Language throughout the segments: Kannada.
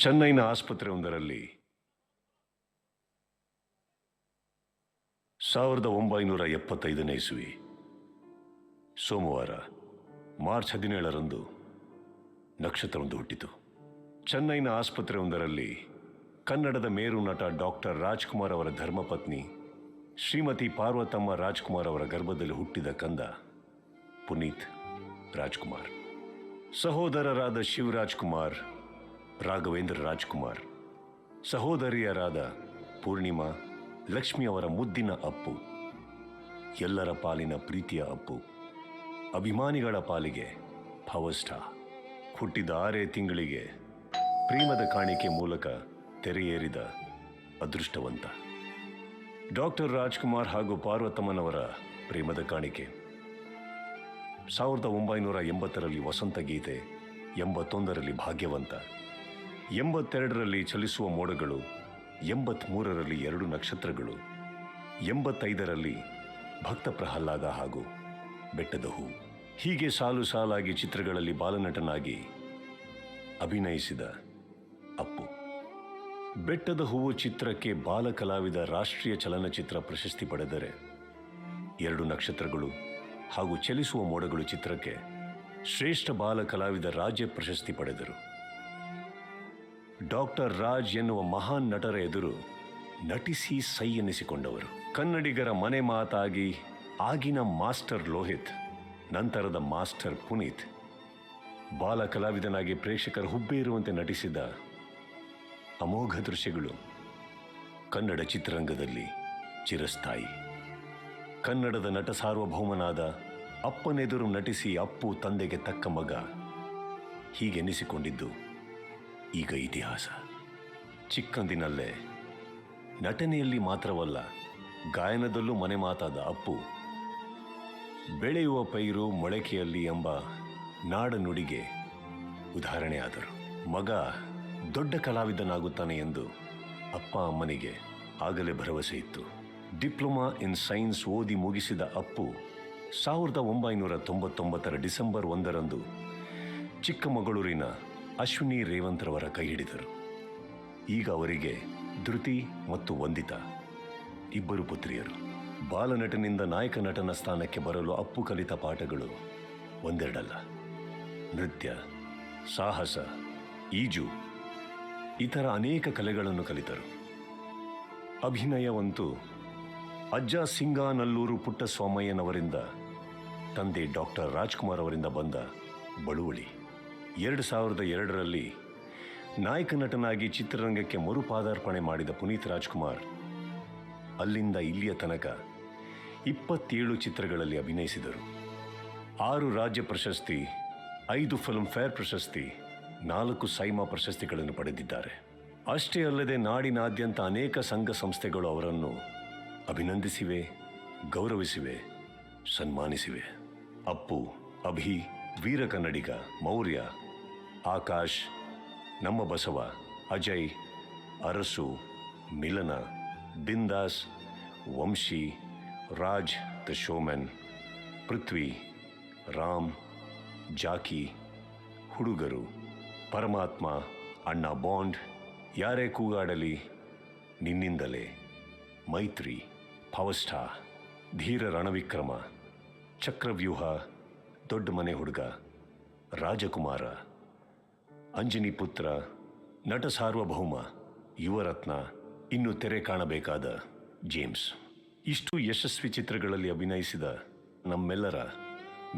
ಚೆನ್ನೈನ ಆಸ್ಪತ್ರೆಯೊಂದರಲ್ಲಿ 1975ನೇ ಇಸ್ವಿ ಸೋಮವಾರ ಮಾರ್ಚ್ 17ರಂದು ನಕ್ಷತ್ರವೊಂದು ಹುಟ್ಟಿತು. ಚೆನ್ನೈನ ಆಸ್ಪತ್ರೆಯೊಂದರಲ್ಲಿ ಕನ್ನಡದ ಮೇರು ನಟ ಡಾಕ್ಟರ್ ರಾಜ್ಕುಮಾರ್ ಅವರ ಧರ್ಮಪತ್ನಿ ಶ್ರೀಮತಿ ಪಾರ್ವತಮ್ಮ ರಾಜ್ಕುಮಾರ್ ಅವರ ಗರ್ಭದಲ್ಲಿ ಹುಟ್ಟಿದ ಕಂದ ಪುನೀತ್ ರಾಜ್ಕುಮಾರ್. ಸಹೋದರರಾದ ಶಿವರಾಜ್ ಕುಮಾರ್, ರಾಘವೇಂದ್ರ ರಾಜ್ಕುಮಾರ್, ಸಹೋದರಿಯರಾದ ಪೂರ್ಣಿಮಾ, ಲಕ್ಷ್ಮಿ ಅವರ ಮುದ್ದಿನ ಅಪ್ಪು, ಎಲ್ಲರ ಪಾಲಿನ ಪ್ರೀತಿಯ ಅಪ್ಪು, ಅಭಿಮಾನಿಗಳ ಪಾಲಿಗೆ ಪವರ್ ಸ್ಟಾರ್. ಹುಟ್ಟಿದ 6 ತಿಂಗಳಿಗೆ ಪ್ರೇಮದ ಕಾಣಿಕೆ ಮೂಲಕ ತೆರೆಯೇರಿದ ಅದೃಷ್ಟವಂತ. ಡಾಕ್ಟರ್ ರಾಜ್ಕುಮಾರ್ ಹಾಗೂ ಪಾರ್ವತಮ್ಮನವರ ಪ್ರೇಮದ ಕಾಣಿಕೆ 1980ರಲ್ಲಿ ವಸಂತ ಗೀತೆ, 81ರಲ್ಲಿ ಭಾಗ್ಯವಂತ, 82ರಲ್ಲಿ ಚಲಿಸುವ ಮೋಡಗಳು, 83ರಲ್ಲಿ 2 ನಕ್ಷತ್ರಗಳು, 85ರಲ್ಲಿ ಭಕ್ತ ಪ್ರಹ್ಲಾದ ಹಾಗೂ ಬೆಟ್ಟದ ಹೂ. ಹೀಗೆ ಸಾಲು ಸಾಲಾಗಿ ಚಿತ್ರಗಳಲ್ಲಿ ಬಾಲನಟನಾಗಿ ಅಭಿನಯಿಸಿದ ಅಪ್ಪು. ಬೆಟ್ಟದ ಹೂವು ಚಿತ್ರಕ್ಕೆ ಬಾಲ ಕಲಾವಿದ ರಾಷ್ಟ್ರೀಯ ಚಲನಚಿತ್ರ ಪ್ರಶಸ್ತಿ ಪಡೆದರೆ, 2 ನಕ್ಷತ್ರಗಳು ಹಾಗೂ ಚಲಿಸುವ ಮೋಡಗಳು ಚಿತ್ರಕ್ಕೆ ಶ್ರೇಷ್ಠ ಬಾಲ ಕಲಾವಿದ ರಾಜ್ಯ ಪ್ರಶಸ್ತಿ ಪಡೆದರು. ಡಾಕ್ಟರ್ ರಾಜ್ ಎನ್ನುವ ಮಹಾನ್ ನಟರ ಎದುರು ನಟಿಸಿ ಸೈ ಎನ್ನಿಸಿಕೊಂಡವರು. ಕನ್ನಡಿಗರ ಮನೆ ಮಾತಾಗಿ ಆಗಿನ ಮಾಸ್ಟರ್ ಲೋಹಿತ್, ನಂತರದ ಮಾಸ್ಟರ್ ಪುನೀತ್, ಬಾಲ ಕಲಾವಿದನಾಗಿ ಪ್ರೇಕ್ಷಕರ ಹುಬ್ಬೇರುವಂತೆ ನಟಿಸಿದ ಅಮೋಘ ದೃಶ್ಯಗಳು ಕನ್ನಡ ಚಿತ್ರರಂಗದಲ್ಲಿ ಚಿರಸ್ಥಾಯಿ. ಕನ್ನಡದ ನಟ ಸಾರ್ವಭೌಮನಾದ ಅಪ್ಪನೆದುರು ನಟಿಸಿ ಅಪ್ಪು ತಂದೆಗೆ ತಕ್ಕ ಮಗ ಹೀಗೆನ್ನಿಸಿಕೊಂಡಿದ್ದು ಈಗ ಇತಿಹಾಸ. ಚಿಕ್ಕಂದಿನಲ್ಲೇ ನಟನೆಯಲ್ಲಿ ಮಾತ್ರವಲ್ಲ, ಗಾಯನದಲ್ಲೂ ಮನೆ ಮಾತಾದ ಅಪ್ಪು ಬೆಳೆಯುವ ಪೈರು ಮೊಳಕೆಯಲ್ಲಿ ಎಂಬ ನಾಡನುಡಿಗೆ ಉದಾಹರಣೆ ಆದರು. ಮಗ ದೊಡ್ಡ ಕಲಾವಿದನಾಗುತ್ತಾನೆ ಎಂದು ಅಪ್ಪ ಅಮ್ಮನಿಗೆ ಆಗಲೇ ಭರವಸೆ ಇತ್ತು. ಡಿಪ್ಲೊಮಾ ಇನ್ ಸೈನ್ಸ್ ಓದಿ ಮುಗಿಸಿದ ಅಪ್ಪು 1999ರ ಡಿಸೆಂಬರ್ 1ರಂದು ಚಿಕ್ಕಮಗಳೂರಿನ ಅಶ್ವಿನಿ ರೇವಂತ್ರವರ ಕೈ ಹಿಡಿದರು. ಈಗ ಅವರಿಗೆ ಧೃತಿ ಮತ್ತು ವಂದಿತಾ ಇಬ್ಬರು ಪುತ್ರಿಯರು. ಬಾಲನಟನಿಂದ ನಾಯಕ ನಟನ ಸ್ಥಾನಕ್ಕೆ ಬರಲು ಅಪ್ಪು ಕಲಿತ ಪಾಠಗಳು ಒಂದೆರಡಲ್ಲ. ನೃತ್ಯ, ಸಾಹಸ, ಈಜು, ಇತರ ಅನೇಕ ಕಲೆಗಳನ್ನು ಕಲಿತರು. ಅಭಿನಯವಂತೂ ಅಜ್ಜ ಸಿಂಗಾನಲ್ಲೂರು ಪುಟ್ಟಸ್ವಾಮಯ್ಯನವರಿಂದ, ತಂದೆ ಡಾಕ್ಟರ್ ರಾಜ್ಕುಮಾರ್ ಅವರಿಂದ ಬಂದ ಬಳುವಳಿ. 2002ರಲ್ಲಿ ನಾಯಕ ನಟನಾಗಿ ಚಿತ್ರರಂಗಕ್ಕೆ ಮರುಪಾದಾರ್ಪಣೆ ಮಾಡಿದ ಪುನೀತ್ ರಾಜ್ಕುಮಾರ್ ಅಲ್ಲಿಂದ ಇಲ್ಲಿಯ ತನಕ 27 ಚಿತ್ರಗಳಲ್ಲಿ ಅಭಿನಯಿಸಿದರು. 6 ರಾಜ್ಯ ಪ್ರಶಸ್ತಿ, 5 ಫಿಲ್ಮ್ ಫೇರ್ ಪ್ರಶಸ್ತಿ, 4 ಸೈಮಾ ಪ್ರಶಸ್ತಿಗಳನ್ನು ಪಡೆದಿದ್ದಾರೆ. ಅಷ್ಟೇ ಅಲ್ಲದೆ ನಾಡಿನಾದ್ಯಂತ ಅನೇಕ ಸಂಘ ಸಂಸ್ಥೆಗಳು ಅವರನ್ನು ಅಭಿನಂದಿಸಿವೆ, ಗೌರವಿಸಿವೆ, ಸನ್ಮಾನಿಸಿವೆ. ಅಪ್ಪು, ಅಭಿ, ವೀರ ಕನ್ನಡಿಗ, ಮೌರ್ಯ, ಆಕಾಶ್, ನಮ್ಮ ಬಸವ, ಅಜಯ್, ಅರಸು, ಮಿಲನ, ಬಿಂದಾಸ್, ವಂಶಿ, ರಾಜ್ ದ ಶೋಮೆನ್, ಪೃಥ್ವಿ, ರಾಮ್, ಜಾಕಿ, ಹುಡುಗರು, ಪರಮಾತ್ಮ, ಅಣ್ಣ ಬಾಂಡ್, ಯಾರೇ ಕೂಗಾಡಲಿ, ನಿನ್ನಿಂದಲೇ, ಮೈತ್ರಿ, ಪವರ್ ಸ್ಟಾರ್, ಧೀರ ರಣವಿಕ್ರಮ, ಚಕ್ರವ್ಯೂಹ, ದೊಡ್ಡ ಮನೆ ಹುಡುಗ, ರಾಜಕುಮಾರ, ಅಂಜನಿ ಪುತ್ರ, ನಟ ಸಾರ್ವಭೌಮ, ಯುವರತ್ನ, ಇನ್ನು ತೆರೆ ಕಾಣಬೇಕಾದ ಜೇಮ್ಸ್. ಇಷ್ಟು ಯಶಸ್ವಿ ಚಿತ್ರಗಳಲ್ಲಿ ಅಭಿನಯಿಸಿದ ನಮ್ಮೆಲ್ಲರ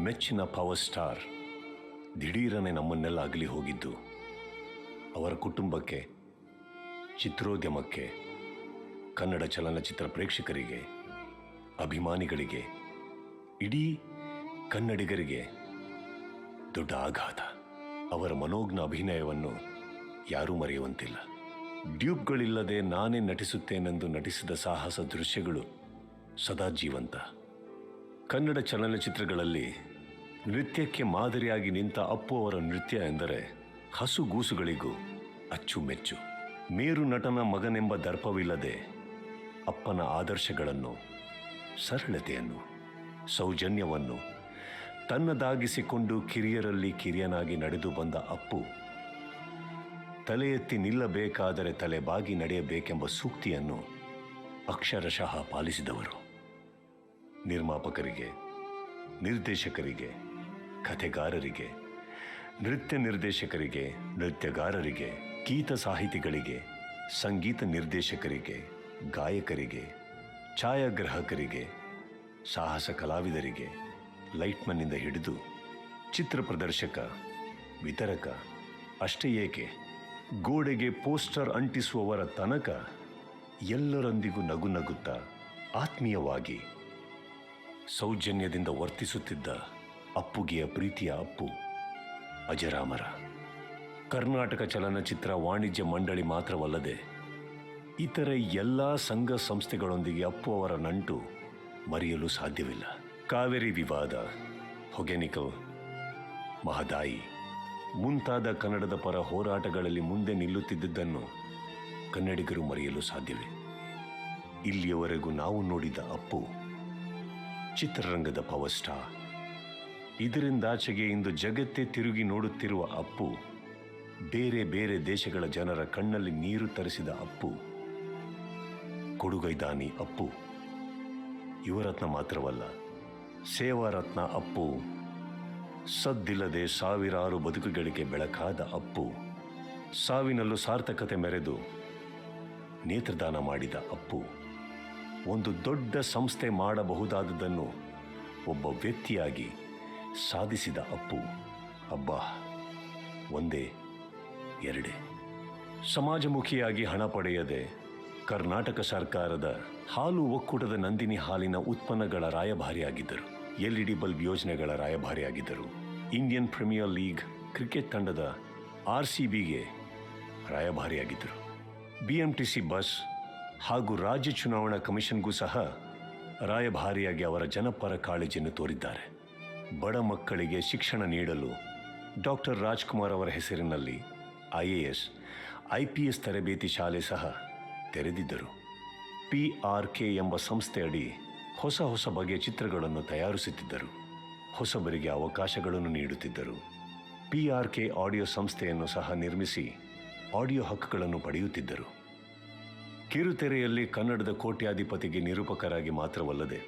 ಮೆಚ್ಚಿನ ಪವರ್ ಸ್ಟಾರ್ ದಿಢೀರನೆ ನಮ್ಮನ್ನೆಲ್ಲ ಅಗಲಿ ಹೋಗಿದ್ದು ಅವರ ಕುಟುಂಬಕ್ಕೆ, ಚಿತ್ರೋದ್ಯಮಕ್ಕೆ, ಕನ್ನಡ ಚಲನಚಿತ್ರ ಪ್ರೇಕ್ಷಕರಿಗೆ, ಅಭಿಮಾನಿಗಳಿಗೆ, ಇಡೀ ಕನ್ನಡಿಗರಿಗೆ ದೊಡ್ಡ ಆಘಾತ. ಅವರ ಮನೋಜ್ಞ ಅಭಿನಯವನ್ನು ಯಾರೂ ಮರೆಯುವಂತಿಲ್ಲ. ಡ್ಯೂಬ್ಗಳಿಲ್ಲದೆ ನಾನೇ ನಟಿಸುತ್ತೇನೆಂದು ನಟಿಸಿದ ಸಾಹಸ ದೃಶ್ಯಗಳು ಸದಾ ಜೀವಂತ. ಕನ್ನಡ ಚಲನಚಿತ್ರಗಳಲ್ಲಿ ನೃತ್ಯಕ್ಕೆ ಮಾದರಿಯಾಗಿ ನಿಂತ ಅಪ್ಪು ಅವರ ನೃತ್ಯ ಎಂದರೆ ಹಸುಗೂಸುಗಳಿಗೂ ಅಚ್ಚುಮೆಚ್ಚು. ಮೇರು ನಟನ ಮಗನೆಂಬ ದರ್ಪವಿಲ್ಲದೆ ಅಪ್ಪನ ಆದರ್ಶಗಳನ್ನು, ಸರಳತೆಯನ್ನು, ಸೌಜನ್ಯವನ್ನು ತನ್ನದಾಗಿಸಿಕೊಂಡು ಕಿರಿಯರಲ್ಲಿ ಕಿರಿಯನಾಗಿ ನಡೆದು ಬಂದ ಅಪ್ಪು ತಲೆ ಎತ್ತಿ ನಿಲ್ಲಬೇಕಾದರೆ ತಲೆ ಬಾಗಿ ನಡೆಯಬೇಕೆಂಬ ಸೂಕ್ತಿಯನ್ನು ಅಕ್ಷರಶಃ ಪಾಲಿಸಿದವರು. ನಿರ್ಮಾಪಕರಿಗೆ, ನಿರ್ದೇಶಕರಿಗೆ, ಕಥೆಗಾರರಿಗೆ, ನೃತ್ಯ ನಿರ್ದೇಶಕರಿಗೆ, ನೃತ್ಯಗಾರರಿಗೆ, ಗೀತ ಸಾಹಿತಿಗಳಿಗೆ, ಸಂಗೀತ ನಿರ್ದೇಶಕರಿಗೆ, ಗಾಯಕರಿಗೆ, ಛಾಯಾಗ್ರಾಹಕರಿಗೆ, ಸಾಹಸ ಕಲಾವಿದರಿಗೆ, ಲೈಟ್ಮನ್ನಿಂದ ಹಿಡಿದು ಚಿತ್ರ ಪ್ರದರ್ಶಕ, ವಿತರಕ, ಅಷ್ಟೇ ಏಕೆ ಗೋಡೆಗೆ ಪೋಸ್ಟರ್ ಅಂಟಿಸುವವರ ತನಕ ಎಲ್ಲರೊಂದಿಗೂ ನಗು ನಗುತ್ತಾ ಆತ್ಮೀಯವಾಗಿ ಸೌಜನ್ಯದಿಂದ ವರ್ತಿಸುತ್ತಿದ್ದ ಅಪ್ಪುಗೆಯ ಪ್ರೀತಿಯ ಅಪ್ಪು ಅಜರಾಮರ. ಕರ್ನಾಟಕ ಚಲನಚಿತ್ರ ವಾಣಿಜ್ಯ ಮಂಡಳಿ ಮಾತ್ರವಲ್ಲದೆ ಇತರ ಎಲ್ಲ ಸಂಘ ಸಂಸ್ಥೆಗಳೊಂದಿಗೆ ಅಪ್ಪು ಅವರ ನಂಟು ಮರೆಯಲು ಸಾಧ್ಯವಿಲ್ಲ. ಕಾವೇರಿ ವಿವಾದ, ಹೊಗೆನಿಕಲ್, ಮಹದಾಯಿ ಮುಂತಾದ ಕನ್ನಡದ ಪರ ಹೋರಾಟಗಳಲ್ಲಿ ಮುಂದೆ ನಿಲ್ಲುತ್ತಿದ್ದುದನ್ನು ಕನ್ನಡಿಗರು ಮರೆಯಲು ಸಾಧ್ಯವೇ? ಇಲ್ಲಿಯವರೆಗೂ ನಾವು ನೋಡಿದ ಅಪ್ಪು ಚಿತ್ರರಂಗದ ಪವರ್ ಸ್ಟಾರ್. ಇದರಿಂದಾಚೆಗೆ ಇಂದು ಜಗತ್ತೇ ತಿರುಗಿ ನೋಡುತ್ತಿರುವ ಅಪ್ಪು, ಬೇರೆ ಬೇರೆ ದೇಶಗಳ ಜನರ ಕಣ್ಣಲ್ಲಿ ನೀರು ತರಿಸಿದ ಅಪ್ಪು, ಕೊಡುಗೈದಾನಿ ಅಪ್ಪು, ಯುವರತ್ನ ಮಾತ್ರವಲ್ಲ ಸೇವಾರತ್ನ ಅಪ್ಪು, ಸದ್ದಿಲ್ಲದೆ ಸಾವಿರಾರು ಬದುಕುಗಳಿಗೆ ಬೆಳಕಾದ ಅಪ್ಪು, ಸಾವಿನಲ್ಲೂ ಸಾರ್ಥಕತೆ ಮೆರೆದು ನೇತ್ರದಾನ ಮಾಡಿದ ಅಪ್ಪು, ಒಂದು ದೊಡ್ಡ ಸಂಸ್ಥೆ ಮಾಡಬಹುದಾದುದನ್ನು ಒಬ್ಬ ವ್ಯಕ್ತಿಯಾಗಿ ಸಾಧಿಸಿದ ಅಪ್ಪು. ಅಬ್ಬಾ, ಒಂದೇ ಎರಡೇ. ಸಮಾಜಮುಖಿಯಾಗಿ ಹಣ ಪಡೆಯದೆ ಕರ್ನಾಟಕ ಸರ್ಕಾರದ ಹಾಲು ಒಕ್ಕೂಟದ ನಂದಿನಿ ಹಾಲಿನ ಉತ್ಪನ್ನಗಳ ರಾಯಭಾರಿಯಾಗಿದ್ದರು. LED ಬಲ್ಬ್ ಯೋಜನೆಗಳ ರಾಯಭಾರಿಯಾಗಿದ್ದರು. ಇಂಡಿಯನ್ ಪ್ರೀಮಿಯರ್ ಲೀಗ್ ಕ್ರಿಕೆಟ್ ತಂಡದ RCBಗೆ ರಾಯಭಾರಿಯಾಗಿದ್ದರು. BMTC ಬಸ್ ಹಾಗೂ ರಾಜ್ಯ ಚುನಾವಣಾ ಕಮಿಷನ್ಗೂ ಸಹ ರಾಯಭಾರಿಯಾಗಿ ಅವರ ಜನಪರ ಕಾಳಜಿಯನ್ನು ತೋರಿದ್ದಾರೆ. ಬಡ ಮಕ್ಕಳಿಗೆ ಶಿಕ್ಷಣ ನೀಡಲು ಡಾಕ್ಟರ್ ರಾಜ್ಕುಮಾರ್ ಅವರ ಹೆಸರಿನಲ್ಲಿ IAS, IPS ತರಬೇತಿ ಶಾಲೆ ಸಹ ತೆರೆದಿದ್ದರು. PRK ಎಂಬ ಸಂಸ್ಥೆಯಡಿ ಹೊಸ ಹೊಸ ಬಗೆಯ ಚಿತ್ರಗಳನ್ನು ತಯಾರಿಸುತ್ತಿದ್ದರು. ಹೊಸಬರಿಗೆ ಅವಕಾಶಗಳನ್ನು ನೀಡುತ್ತಿದ್ದರು. PRK ಆಡಿಯೋ ಸಂಸ್ಥೆಯನ್ನು ಸಹ ನಿರ್ಮಿಸಿ ಆಡಿಯೋ ಹಕ್ಕುಗಳನ್ನು ಪಡೆಯುತ್ತಿದ್ದರು. ಕಿರುತೆರೆಯಲ್ಲಿ ಕನ್ನಡದ ಕೋಟ್ಯಾಧಿಪತಿಗೆ ನಿರೂಪಕರಾಗಿ ಮಾತ್ರವಲ್ಲದೆ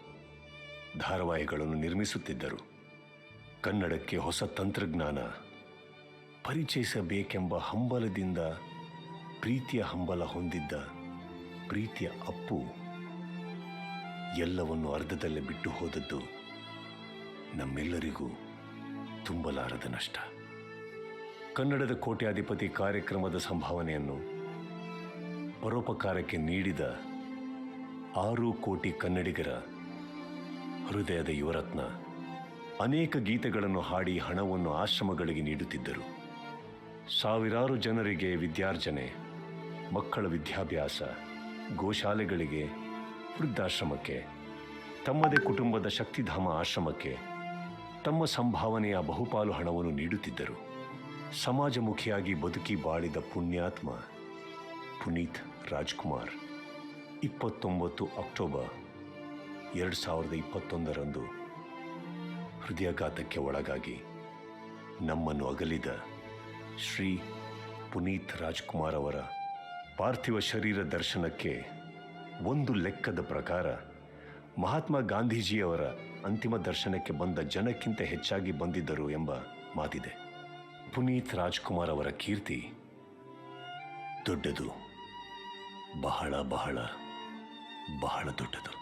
ಧಾರಾವಾಹಿಗಳನ್ನು ನಿರ್ಮಿಸುತ್ತಿದ್ದರು. ಕನ್ನಡಕ್ಕೆ ಹೊಸ ತಂತ್ರಜ್ಞಾನ ಪರಿಚಯಿಸಬೇಕೆಂಬ ಹಂಬಲದಿಂದ ಪ್ರೀತಿಯ ಹಂಬಲ ಹೊಂದಿದ್ದ ಪ್ರೀತಿಯ ಅಪ್ಪು ಎಲ್ಲವನ್ನು ಅರ್ಧದಲ್ಲೇ ಬಿಟ್ಟು ಹೋದದ್ದು ನಮ್ಮೆಲ್ಲರಿಗೂ ತುಂಬಲಾರದ ನಷ್ಟ. ಕನ್ನಡದ ಕೋಟ್ಯಾಧಿಪತಿ ಕಾರ್ಯಕ್ರಮದ ಸಂಭಾವನೆಯನ್ನು ಪರೋಪಕಾರಕ್ಕೆ ನೀಡಿದ 6 ಕೋಟಿ ಕನ್ನಡಿಗರ ಹೃದಯದ ಯುವರತ್ನ ಅನೇಕ ಗೀತೆಗಳನ್ನು ಹಾಡಿ ಹಣವನ್ನು ಆಶ್ರಮಗಳಿಗೆ ನೀಡುತ್ತಿದ್ದರು. ಸಾವಿರಾರು ಜನರಿಗೆ ವಿದ್ಯಾರ್ಜನೆ, ಮಕ್ಕಳ ವಿದ್ಯಾಭ್ಯಾಸ, ಗೋಶಾಲೆಗಳಿಗೆ, ವೃದ್ಧಾಶ್ರಮಕ್ಕೆ, ತಮ್ಮದೇ ಕುಟುಂಬದ ಶಕ್ತಿಧಾಮ ಆಶ್ರಮಕ್ಕೆ ತಮ್ಮ ಸಂಭಾವನೆಯ ಬಹುಪಾಲು ಹಣವನ್ನು ನೀಡುತ್ತಿದ್ದರು. ಸಮಾಜಮುಖಿಯಾಗಿ ಬದುಕಿ ಬಾಳಿದ ಪುಣ್ಯಾತ್ಮ ಪುನೀತ್ ರಾಜ್ಕುಮಾರ್ 29 ಅಕ್ಟೋಬರ್ 2021ರಂದು ಹೃದಯಾಘಾತಕ್ಕೆ ಒಳಗಾಗಿ ನಮ್ಮನ್ನು ಅಗಲಿದ ಶ್ರೀ ಪುನೀತ್ ರಾಜ್ಕುಮಾರ್ ಅವರ ಪಾರ್ಥಿವ ಶರೀರ ದರ್ಶನಕ್ಕೆ ಒಂದು ಲೆಕ್ಕದ ಪ್ರಕಾರ ಮಹಾತ್ಮ ಗಾಂಧೀಜಿಯವರ ಅಂತಿಮ ದರ್ಶನಕ್ಕೆ ಬಂದ ಜನಕ್ಕಿಂತ ಹೆಚ್ಚಾಗಿ ಬಂದಿದ್ದರು ಎಂಬ ಮಾತಿದೆ. ಪುನೀತ್ ರಾಜ್ಕುಮಾರ್ ಅವರ ಕೀರ್ತಿ ದೊಡ್ಡದು, ಬಹಳ ಬಹಳ ಬಹಳ ದೊಡ್ಡದು.